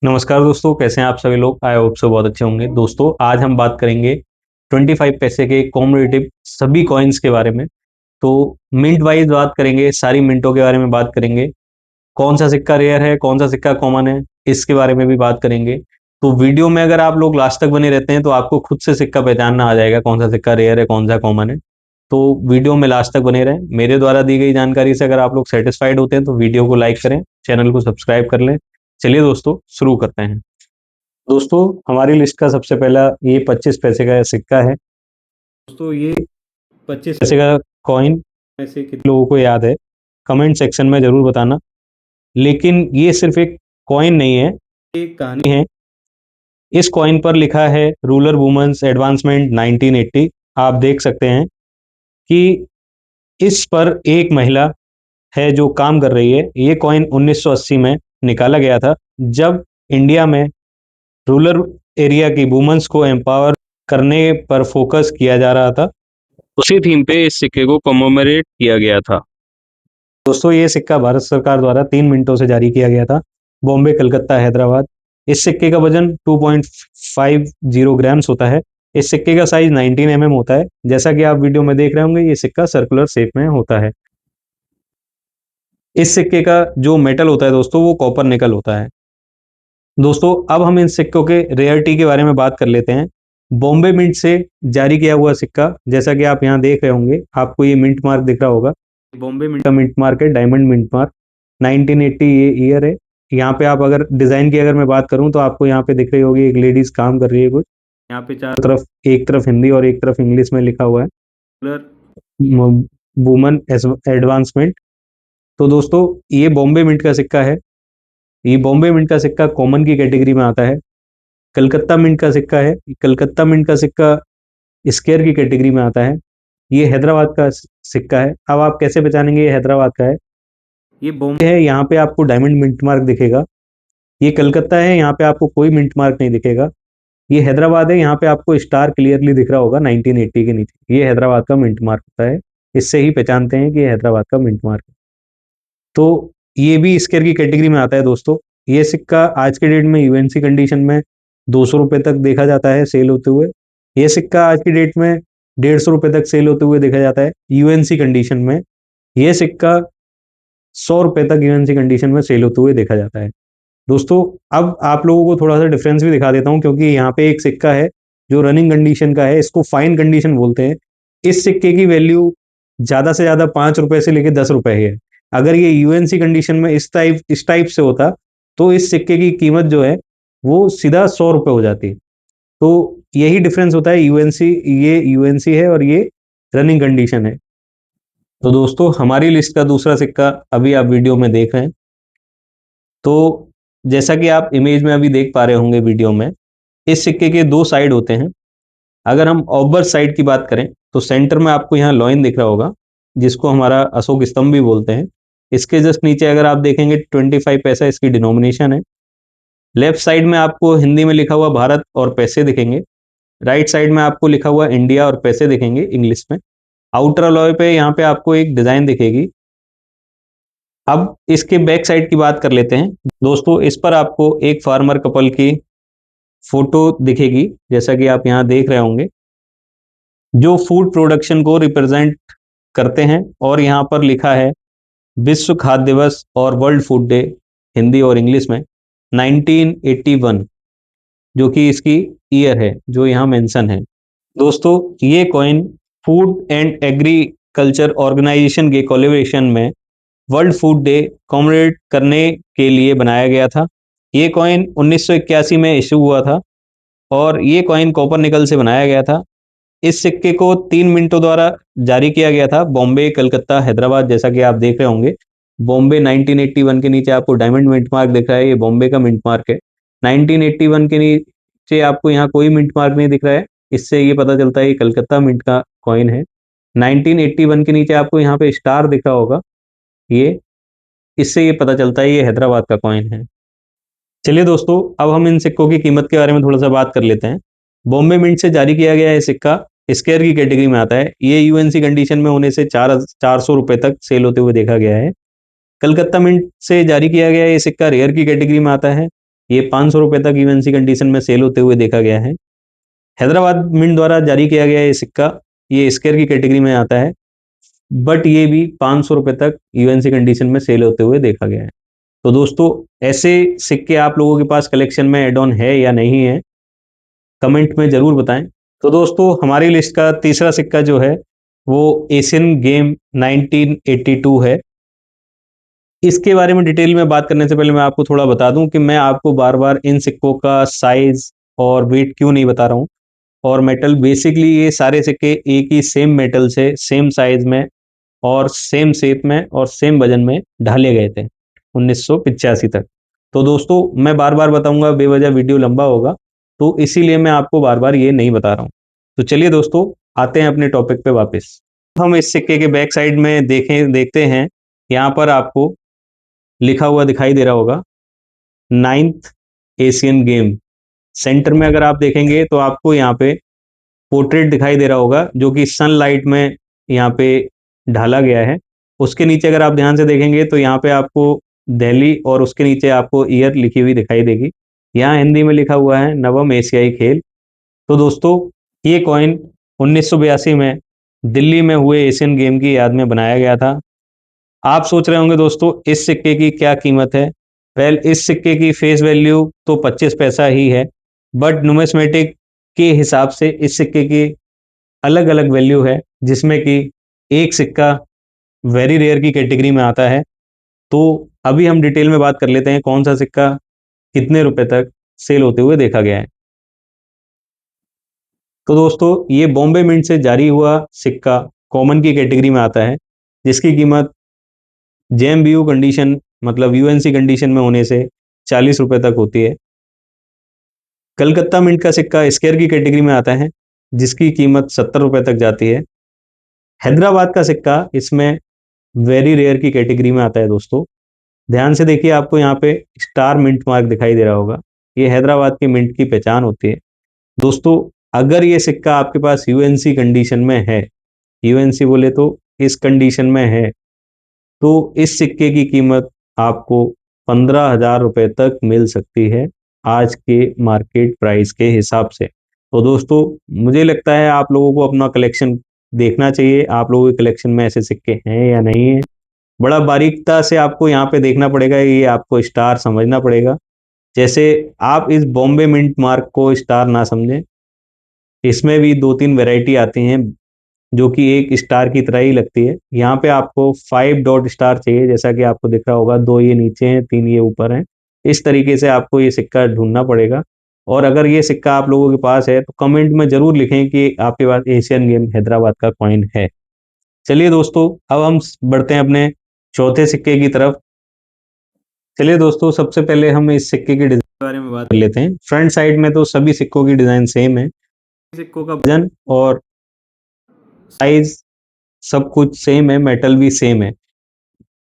नमस्कार दोस्तों, कैसे हैं आप सभी लोग। आई होप सो बहुत अच्छे होंगे। दोस्तों आज हम बात करेंगे 25 पैसे के कॉम्पिटिटिव सभी कॉइन्स के बारे में। तो मिंट वाइज बात करेंगे, सारी मिंटों के बारे में बात करेंगे। कौन सा सिक्का रेयर है, कौन सा सिक्का कॉमन है, इसके बारे में भी बात करेंगे। तो वीडियो में अगर आप लोग लास्ट तक बने रहते हैं तो आपको खुद से सिक्का पहचानना आ जाएगा, कौन सा सिक्का रेयर है, कौन सा कॉमन है। तो वीडियो में लास्ट तक बने रहें। मेरे द्वारा दी गई जानकारी से अगर आप लोग सेटिस्फाइड होते हैं तो वीडियो को लाइक करें, चैनल को सब्सक्राइब कर लें। चलिए दोस्तों शुरू करते हैं। दोस्तों हमारी लिस्ट का सबसे पहला ये 25 पैसे का सिक्का है। दोस्तों ये 25 पैसे का कॉइन में से कितने लोगों को याद है, कमेंट सेक्शन में जरूर बताना। लेकिन ये सिर्फ एक कॉइन नहीं है, ये एक कहानी है। इस कॉइन पर लिखा है रूरल वुमेन्स एडवांसमेंट 1980। आप देख सकते हैं कि इस पर एक महिला है जो काम कर रही है। ये कॉइन 1980 में निकाला गया था, जब इंडिया में रूरल एरिया की वुमेन्स को एम्पावर करने पर फोकस किया जा रहा था। उसी थीम पे इस सिक्के को कमेमोरेट किया गया था। दोस्तों ये सिक्का भारत सरकार द्वारा 3 मिनटों से जारी किया गया था, बॉम्बे, कलकत्ता, हैदराबाद। इस सिक्के का वजन 2.50 ग्राम्स होता है। इस सिक्के का साइज 19 mm होता है। जैसा कि आप वीडियो में देख रहे होंगे, ये सिक्का सर्कुलर शेप में होता है। इस सिक्के का जो मेटल होता है दोस्तों, वो कॉपर निकल होता है। दोस्तों अब हम इन सिक्कों के रेयरिटी के बारे में बात कर लेते हैं। बॉम्बे मिंट से जारी किया हुआ सिक्का, जैसा कि आप यहाँ देख रहे होंगे, आपको ये मिंट मार्क दिख रहा होगा। बॉम्बे मिंट का मिंट मार्क है, डायमंड मिंट मार्क। 1980 ये ईयर है। यहाँ पे आप अगर डिजाइन की अगर मैं बात करूँ तो आपको यहाँ पे दिख रही होगी एक लेडीज काम कर रही है कुछ। यहाँ पे चारों तरफ, एक तरफ हिंदी और एक तरफ इंग्लिश में लिखा हुआ है वुमन एडवांसमेंट। तो दोस्तों ये बॉम्बे मिंट का सिक्का है। ये बॉम्बे मिंट का सिक्का कॉमन की कैटेगरी में आता है। कलकत्ता मिंट का सिक्का है, कलकत्ता मिंट का सिक्का स्क्वायर की कैटेगरी में आता है। ये हैदराबाद का सिक्का है। अब आप कैसे पहचानेंगे ये हैदराबाद का है। ये बॉम्बे है, यहाँ पे आपको डायमंड मिंट मार्क दिखेगा। ये कलकत्ता है, यहाँ पे आपको कोई मिंट मार्क नहीं दिखेगा। ये हैदराबाद है, यहाँ पे आपको स्टार क्लियरली दिख रहा होगा 1980 के नीचे। ये हैदराबाद का मिंट मार्क होता है। इससे ही पहचानते हैं कि ये हैदराबाद का मिंट मार्क है। तो ये भी स्क्वायर की कैटेगरी में आता है दोस्तों। ये सिक्का आज के डेट में यूएनसी कंडीशन में 200 रुपये तक देखा जाता है सेल होते हुए। ये सिक्का आज की डेट में 150 रुपये तक सेल होते हुए देखा जाता है यूएनसी कंडीशन में। ये सिक्का 100 रुपये तक यूएनसी कंडीशन में सेल होते हुए देखा जाता है। दोस्तों अब आप लोगों को थोड़ा सा डिफरेंस भी दिखा देता हूँ, क्योंकि यहाँ पे एक सिक्का है जो रनिंग कंडीशन का है, इसको फाइन कंडीशन बोलते हैं। इस सिक्के की वैल्यू ज्यादा से ज्यादा 5 रुपए से लेकर 10 रुपए है। अगर ये यूएनसी कंडीशन में इस टाइप से होता तो इस सिक्के की कीमत जो है वो सीधा 100 रुपए हो जाती। तो यही डिफरेंस होता है, यूएनसी, ये यूएनसी है और ये रनिंग कंडीशन है। तो दोस्तों हमारी लिस्ट का दूसरा सिक्का अभी आप वीडियो में देख रहे हैं। तो जैसा कि आप इमेज में अभी देख पा रहे होंगे वीडियो में, इस सिक्के के दो साइड होते हैं। अगर हम ऑब्वर साइड की बात करें तो सेंटर में आपको यहाँ लॉइन दिख रहा होगा, जिसको हमारा अशोक स्तंभ भी बोलते हैं। इसके जस्ट नीचे अगर आप देखेंगे 25 पैसा इसकी डिनोमिनेशन है। लेफ्ट साइड में आपको हिंदी में लिखा हुआ भारत और पैसे दिखेंगे। राइट साइड में आपको लिखा हुआ इंडिया और पैसे दिखेंगे इंग्लिश में। आउटर अलॉय पे यहाँ पे आपको एक डिजाइन दिखेगी। अब इसके बैक साइड की बात कर लेते हैं। दोस्तों इस पर आपको एक फार्मर कपल की फोटो दिखेगी, जैसा कि आप यहाँ देख रहे होंगे, जो फूड प्रोडक्शन को रिप्रेजेंट करते हैं। और यहाँ पर लिखा है विश्व खाद्य दिवस और वर्ल्ड फूड डे, हिंदी और इंग्लिश में 1981, जो कि इसकी ईयर है जो यहाँ मेंशन है। दोस्तों ये coin food and agriculture organization के कोलैबोरेशन में वर्ल्ड फूड डे कॉमेमोरेट करने के लिए बनाया गया था। ये कॉइन 1981 में इशू हुआ था और ये कॉइन कॉपर निकल से बनाया गया था। इस सिक्के को 3 मिनटों द्वारा जारी किया गया था, बॉम्बे, कलकत्ता, हैदराबाद, जैसा कि आप देख रहे होंगे। बॉम्बे 1981 के नीचे आपको डायमंड मिंट मार्क दिख रहा है, ये बॉम्बे का मिंट मार्क है। 1981 के नीचे आपको यहाँ कोई मिंट मार्क नहीं दिख रहा है, इससे ये पता चलता है ये कलकत्ता मिंट का कॉइन है। 1981 के नीचे आपको यहाँ पे स्टार दिख रहा होगा, ये, इससे ये पता चलता है ये हैदराबाद का कॉइन है। चलिए दोस्तों अब हम इन सिक्कों की कीमत के बारे में थोड़ा सा बात कर लेते हैं। बॉम्बे मिंट से जारी किया गया ये सिक्का स्क्वायर की कैटेगरी में आता है। ये यूएनसी कंडीशन में होने से 400 रुपए तक सेल होते हुए देखा गया है। कलकत्ता मिंट से जारी किया गया ये सिक्का रेयर की कैटेगरी में आता है। ये 500 रुपए तक यूएनसी कंडीशन में सेल होते हुए देखा गया है। हैदराबाद मिंट द्वारा जारी किया गया ये सिक्का, ये स्क्वायर की कैटेगरी में आता है, बट ये भी 500 रुपए तक यूएनसी कंडीशन में सेल होते हुए देखा गया है। तो दोस्तों, ऐसे सिक्के आप लोगों के पास कलेक्शन में एड ऑन है या नहीं है, कमेंट में जरूर बताएं। तो दोस्तों, हमारी लिस्ट का तीसरा सिक्का जो है वो एशियन गेम 1982 है। इसके बारे में डिटेल में बात करने से पहले मैं आपको थोड़ा बता दूं कि मैं आपको बार बार इन सिक्कों का साइज और वेट क्यों नहीं बता रहा हूं, और मेटल। बेसिकली ये सारे सिक्के एक ही सेम मेटल से सेम साइज में और सेम शेप में और सेम वजन में ढाले गए थे 1985 तक। तो दोस्तों, मैं बार बार बताऊंगा, बेवजह वीडियो लंबा होगा, तो इसीलिए मैं आपको बार बार ये नहीं बता रहा हूँ। तो चलिए दोस्तों, आते हैं अपने टॉपिक पे वापस। हम इस सिक्के के बैक साइड में देखते हैं, यहाँ पर आपको लिखा हुआ दिखाई दे रहा होगा 9th एशियन गेम। सेंटर में अगर आप देखेंगे तो आपको यहाँ पे पोर्ट्रेट दिखाई दे रहा होगा, जो कि सनलाइट में यहाँ पे ढाला गया है। उसके नीचे अगर आप ध्यान से देखेंगे तो यहाँ पे आपको दिल्ली और उसके नीचे आपको ईयर लिखी हुई दिखाई देगी। यहाँ हिंदी में लिखा हुआ है नवम एशियाई खेल। तो दोस्तों, ये कॉइन 1982 में दिल्ली में हुए एशियन गेम की याद में बनाया गया था। आप सोच रहे होंगे दोस्तों, इस सिक्के की क्या कीमत है। वेल, इस सिक्के की फेस वैल्यू तो 25 पैसा ही है, बट नुमिस्मेटिक के हिसाब से इस सिक्के की अलग अलग वैल्यू है, जिसमें कि एक सिक्का वेरी रेयर की कैटेगरी में आता है। तो अभी हम डिटेल में बात कर लेते हैं कौन सा सिक्का कितने रुपए तक सेल होते हुए देखा गया है। तो दोस्तों, ये बॉम्बे मिंट से जारी हुआ सिक्का कॉमन की कैटेगरी में आता है, जिसकी कीमत जेएमबीयू कंडीशन मतलब यूएनसी कंडीशन में होने से 40 रुपए तक होती है। कलकत्ता मिंट का सिक्का स्क्वायर की कैटेगरी में आता है, जिसकी कीमत 70 रुपए तक जाती है। हैदराबाद का सिक्का इसमें वेरी रेयर की कैटेगरी में आता है। दोस्तों, ध्यान से देखिए, आपको यहाँ पे स्टार मिंट मार्क दिखाई दे रहा होगा, ये हैदराबाद के मिंट की पहचान होती है। दोस्तों, अगर ये सिक्का आपके पास यूएनसी कंडीशन में है, यूएनसी बोले तो इस कंडीशन में है, तो इस सिक्के की कीमत आपको 15,000 रुपए तक मिल सकती है आज के मार्केट प्राइस के हिसाब से। तो दोस्तों, मुझे लगता है आप लोगों को अपना कलेक्शन देखना चाहिए, आप लोगों के कलेक्शन में ऐसे सिक्के हैं या नहीं है। बड़ा बारीकता से आपको यहाँ पे देखना पड़ेगा, ये आपको स्टार समझना पड़ेगा। जैसे आप इस बॉम्बे मिंट मार्क को स्टार ना समझें, इसमें भी दो तीन वैरायटी आती हैं जो कि एक स्टार की तरह ही लगती है। यहाँ पे आपको 5 डॉट स्टार चाहिए, जैसा कि आपको दिख रहा होगा, 2 ये नीचे हैं, 3 ये ऊपर हैं। इस तरीके से आपको ये सिक्का ढूंढना पड़ेगा। और अगर ये सिक्का आप लोगों के पास है तो कमेंट में जरूर लिखें कि आपके पास एशियन गेम हैदराबाद का कॉइन है। चलिए दोस्तों, अब हम बढ़ते हैं अपने चौथे सिक्के की तरफ। चलिए दोस्तों, सबसे पहले हम इस सिक्के के डिजाइन के बारे में बात कर लेते हैं। फ्रंट साइड में तो सभी सिक्कों की डिजाइन सेम है, सिक्कों का वजन और साइज सब कुछ सेम है, मेटल भी सेम है।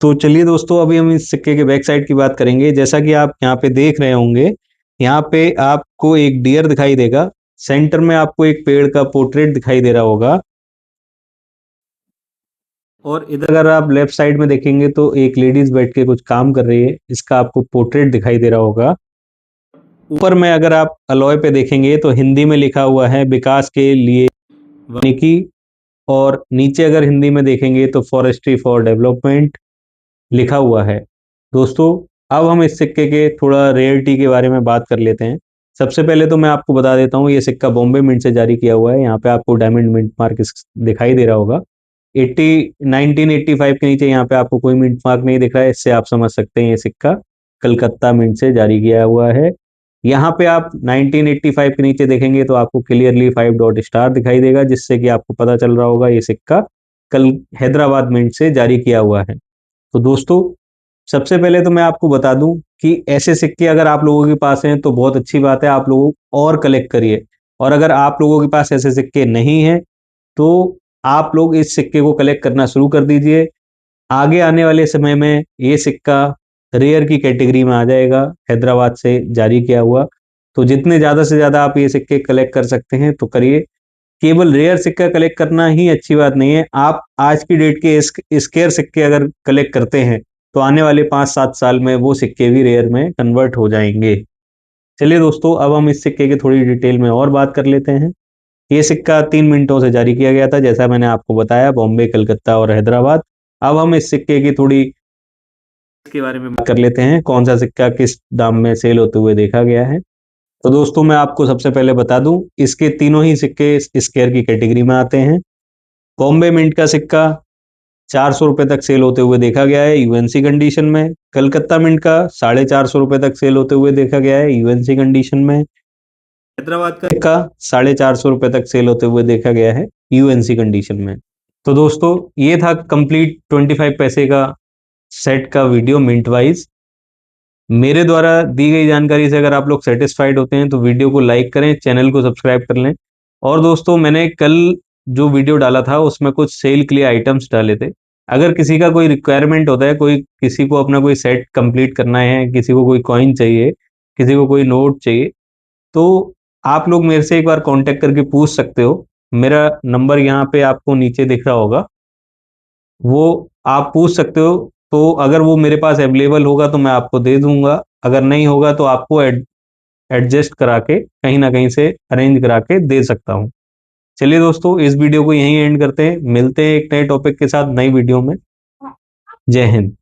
तो चलिए दोस्तों, अभी हम इस सिक्के के बैक साइड की बात करेंगे। जैसा कि आप यहाँ पे देख रहे होंगे, यहाँ पे आपको एक डियर दिखाई देगा, सेंटर में आपको एक पेड़ का पोर्ट्रेट दिखाई दे रहा होगा, और इधर अगर आप लेफ्ट साइड में देखेंगे तो एक लेडीज बैठ के कुछ काम कर रही है, इसका आपको पोर्ट्रेट दिखाई दे रहा होगा। ऊपर में अगर आप अलॉय पे देखेंगे तो हिंदी में लिखा हुआ है विकास के लिए वानिकी, और नीचे अगर हिंदी में देखेंगे तो फॉरेस्ट्री फॉर डेवलपमेंट लिखा हुआ है। दोस्तों, अब हम इस सिक्के के थोड़ा रेयरिटी के बारे में बात कर लेते हैं। सबसे पहले तो मैं आपको बता देता हूँ, ये सिक्का बॉम्बे मिंट से जारी किया हुआ है। यहाँ पे आपको डायमंड मिंट मार्क दिखाई दे रहा होगा। 1985 के नीचे यहाँ पे आपको कोई मिंट मार्क नहीं दिख रहा है, इससे आप समझ सकते हैं ये सिक्का कलकत्ता मिंट से जारी किया हुआ है। यहाँ पे आप 1985 के नीचे देखेंगे तो आपको क्लियरली 5 डॉट स्टार दिखाई देगा, जिससे कि आपको पता चल रहा होगा ये सिक्का कल हैदराबाद मिंट से जारी किया हुआ है। तो दोस्तों, सबसे पहले तो मैं आपको बता दूं कि ऐसे सिक्के अगर आप लोगों के पास हैं तो बहुत अच्छी बात है, आप लोग और कलेक्ट करिए। और अगर आप लोगों के पास ऐसे सिक्के नहीं हैं तो आप लोग इस सिक्के को कलेक्ट करना शुरू कर दीजिए। आगे आने वाले समय में ये सिक्का रेयर की कैटेगरी में आ जाएगा, हैदराबाद से जारी किया हुआ। तो जितने ज़्यादा से ज़्यादा आप ये सिक्के कलेक्ट कर सकते हैं तो करिए। केवल रेयर सिक्का कलेक्ट करना ही अच्छी बात नहीं है, आप आज की डेट के स्केयर सिक्के अगर कलेक्ट करते हैं तो आने वाले 5-7 साल में वो सिक्के भी रेयर में कन्वर्ट हो जाएंगे। चलिए दोस्तों, अब हम इस सिक्के की थोड़ी डिटेल में और बात कर लेते हैं। ये सिक्का 3 मिनटों से जारी किया गया था, जैसा मैंने आपको बताया, बॉम्बे, कलकत्ता और हैदराबाद। अब हम इस सिक्के की थोड़ी इसके बारे में बात कर लेते हैं, कौन सा सिक्का किस दाम में सेल होते हुए देखा गया है। तो दोस्तों, मैं आपको सबसे पहले बता दूं, इसके तीनों ही सिक्के स्क्वायर की कैटेगरी में आते हैं। बॉम्बे मिंट का सिक्का 400 रुपए तक सेल होते हुए देखा गया है यूएनसी कंडीशन में। कलकत्ता मिंट का 450 रुपए तक सेल होते हुए देखा गया है यूएनसी कंडीशन में। हैदराबाद का सिक्का 450 रुपए तक सेल होते हुए देखा गया है यूएनसी कंडीशन में। तो दोस्तों, ये था कंप्लीट 25 पैसे का सेट का वीडियो मिंट वाइज। मेरे द्वारा दी गई जानकारी से अगर आप लोग सेटिस्फाइड होते हैं तो वीडियो को लाइक करें, चैनल को सब्सक्राइब कर लें। और दोस्तों, मैंने कल जो वीडियो डाला था उसमें कुछ सेल के लिए आइटम्स डाले थे। अगर किसी का कोई रिक्वायरमेंट होता है, कोई किसी को अपना कोई सेट कंप्लीट करना है, किसी को कोई कॉइन चाहिए, किसी को कोई नोट चाहिए, तो आप लोग मेरे से एक बार कांटेक्ट करके पूछ सकते हो। मेरा नंबर यहाँ पे आपको नीचे दिख रहा होगा, वो आप पूछ सकते हो। तो अगर वो मेरे पास अवेलेबल होगा तो मैं आपको दे दूंगा, अगर नहीं होगा तो आपको एडजस्ट करा के कहीं ना कहीं से अरेंज करा के दे सकता हूँ। चलिए दोस्तों, इस वीडियो को यहीं एंड करते हैं, मिलते हैं एक नए टॉपिक के साथ नई वीडियो में। जय हिंद।